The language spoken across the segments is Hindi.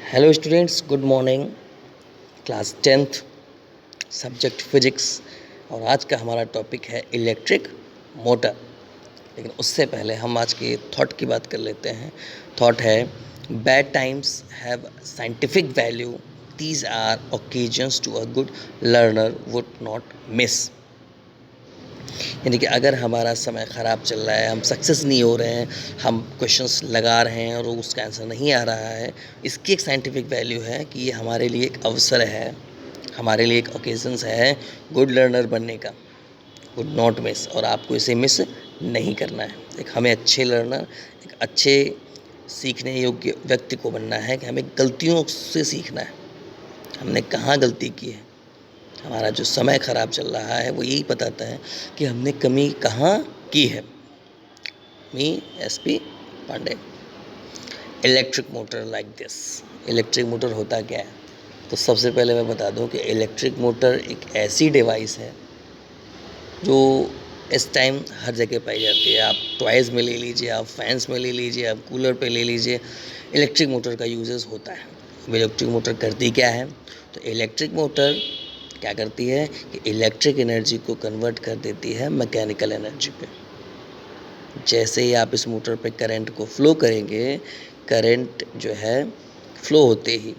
Hello students, good morning. Class 10th, subject physics. और आज का हमारा टॉपिक है इलेक्ट्रिक मोटर। लेकिन उससे पहले हम आज के थॉट की बात कर लेते हैं। थॉट है, bad times have scientific value, these are occasions to a good learner would not miss. यानी कि अगर हमारा समय ख़राब चल रहा है, हम सक्सेस नहीं हो रहे हैं, हम क्वेश्चंस लगा रहे हैं और उसका आंसर नहीं आ रहा है, इसकी एक साइंटिफिक वैल्यू है कि ये हमारे लिए एक अवसर है, हमारे लिए एक ओकेजन्स है गुड लर्नर बनने का, गुड नॉट मिस। और आपको इसे मिस नहीं करना है। एक हमें अच्छे लर्नर, एक अच्छे सीखने योग्य व्यक्ति को बनना है कि हमें गलतियों से सीखना है, हमने कहाँ गलती की है। हमारा जो समय ख़राब चल रहा है वो यही बताता है कि हमने कमी कहाँ की है। मी SP Pandey. Electric motor like this. Electric motor होता क्या है? तो सबसे पहले मैं बता दूं कि इलेक्ट्रिक मोटर एक ऐसी डिवाइस है जो इस टाइम हर जगह पाई जाती है। आप टॉयज़ में ले लीजिए, आप फैंस में ले लीजिए, आप कूलर पे ले लीजिए, इलेक्ट्रिक मोटर का यूजेस होता है। इलेक्ट्रिक मोटर करती क्या है? तो इलेक्ट्रिक मोटर क्या करती है कि इलेक्ट्रिक एनर्जी को कन्वर्ट कर देती है मैकेनिकल एनर्जी पे। जैसे ही आप इस मोटर पे करंट को फ्लो करेंगे, करंट जो है फ्लो होते ही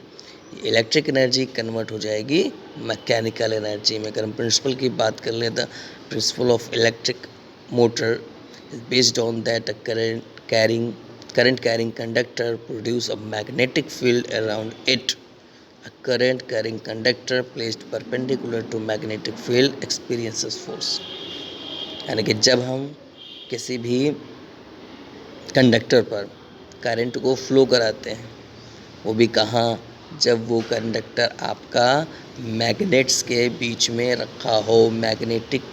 इलेक्ट्रिक एनर्जी कन्वर्ट हो जाएगी मैकेनिकल एनर्जी में। अगर हम प्रिंसिपल की बात कर लें, the principle of electric motor is based on that current carrying conductor produce a magnetic field around it. A current carrying conductor placed perpendicular to magnetic field experiences force. यानी कि जब हम किसी भी कंडक्टर पर करंट को फ्लो कराते हैं, वो भी कहाँ? जब वो कंडक्टर आपका मैग्नेट्स के बीच में रखा हो, मैग्नेटिक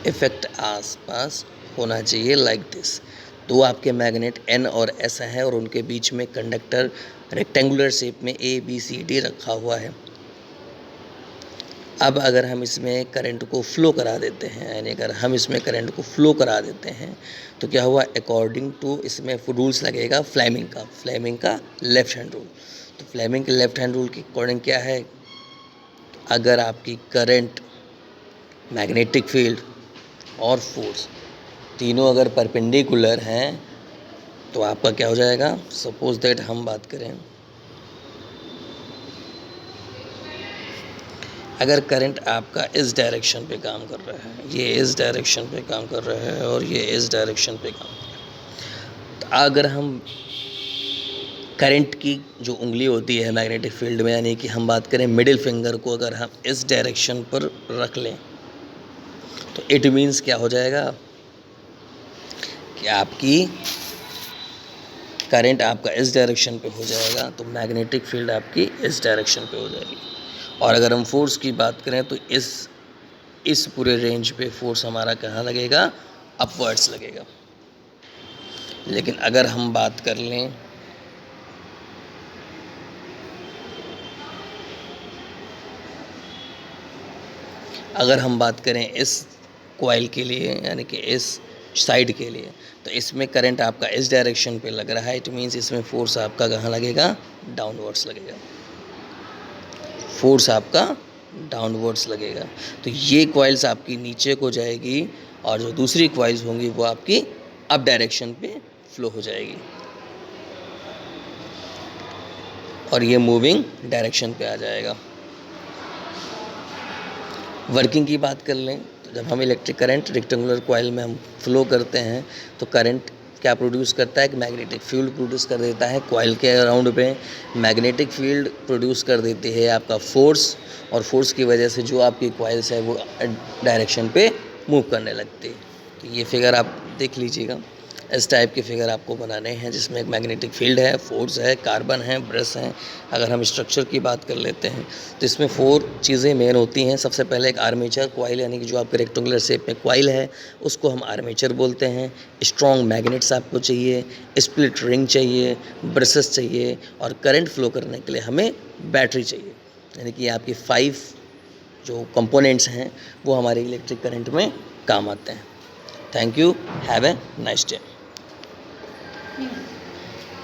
इफेक्ट आसपास होना चाहिए, लाइक दिस। तो आपके मैग्नेट N और S हैं और उनके बीच में कंडक्टर रेक्टेंगुलर शेप में ABCD रखा हुआ है। अब अगर हम इसमें करंट को फ्लो करा देते हैं, यानी अगर हम इसमें करंट को फ्लो करा देते हैं तो क्या हुआ? अकॉर्डिंग टू इसमें रूल्स लगेगा फ्लेमिंग का लेफ्ट हैंड रूल। तो फ्लेमिंग के लेफ्ट हैंड रूल के अकॉर्डिंग क्या है? अगर आपकी करंट, मैग्नेटिक फील्ड और फोर्स तीनों अगर परपेंडिकुलर हैं तो आपका क्या हो जाएगा? सपोज दैट हम बात करें, अगर करंट आपका इस डायरेक्शन पे काम कर रहा है, ये इस डायरेक्शन पे काम कर रहा है और ये इस डायरेक्शन पे काम कर रहा है, तो अगर हम करंट की जो उंगली होती है मैग्नेटिक फील्ड में, यानी कि हम बात करें मिडिल फिंगर को, अगर हम इस डायरेक्शन पर रख लें तो इट मीन्स क्या हो जाएगा कि आपकी करंट आपका इस डायरेक्शन पे हो जाएगा, तो मैग्नेटिक फील्ड आपकी इस डायरेक्शन पे हो जाएगी। और अगर हम फोर्स की बात करें तो इस पूरे रेंज पे फोर्स हमारा कहाँ लगेगा? अपवर्ड्स लगेगा। लेकिन अगर हम बात कर लें इस कॉइल के लिए, यानी कि इस साइड के लिए, तो इसमें करंट आपका इस डायरेक्शन पे लग रहा है, इट मीन्स इसमें फोर्स आपका कहाँ लगेगा? डाउनवर्ड्स लगेगा। फोर्स आपका डाउनवर्ड्स लगेगा। तो ये कॉइल्स आपकी नीचे को जाएगी और जो दूसरी कॉइल्स होंगी वो आपकी अप डायरेक्शन पे फ्लो हो जाएगी और ये मूविंग डायरेक्शन पे आ जाएगा। वर्किंग की बात कर लें तो जब हम इलेक्ट्रिक करंट रेक्टेंगुलर कॉइल में हम फ्लो करते हैं तो करंट क्या प्रोड्यूस करता है कि मैग्नेटिक फील्ड प्रोड्यूस कर देता है कॉइल के अराउंड पे। मैग्नेटिक फील्ड प्रोड्यूस कर देती है आपका फोर्स, और फोर्स की वजह से जो आपकी कॉइल्स है वो डायरेक्शन पे मूव करने लगती है। तो ये फिगर आप देख लीजिएगा, इस टाइप के फिगर आपको बनाने हैं जिसमें एक मैग्नेटिक फील्ड है, फोर्स है, कार्बन है, ब्रश हैं। अगर हम स्ट्रक्चर की बात कर लेते हैं तो इसमें 4 चीज़ें मेन होती हैं। सबसे पहले एक आर्मेचर कॉइल, यानी कि जो आपके रेक्टेंगुलर शेप में कॉइल है उसको हम आर्मेचर बोलते हैं। स्ट्रॉन्ग मैग्नेट्स आपको चाहिए, स्प्लिट रिंग चाहिए, ब्रशेस चाहिए, और करंट फ्लो करने के लिए हमें बैटरी चाहिए। यानी कि आपकी 5 जो कंपोनेंट्स हैं वो हमारे इलेक्ट्रिक करंट में काम आते हैं। Thank you, have a nice day.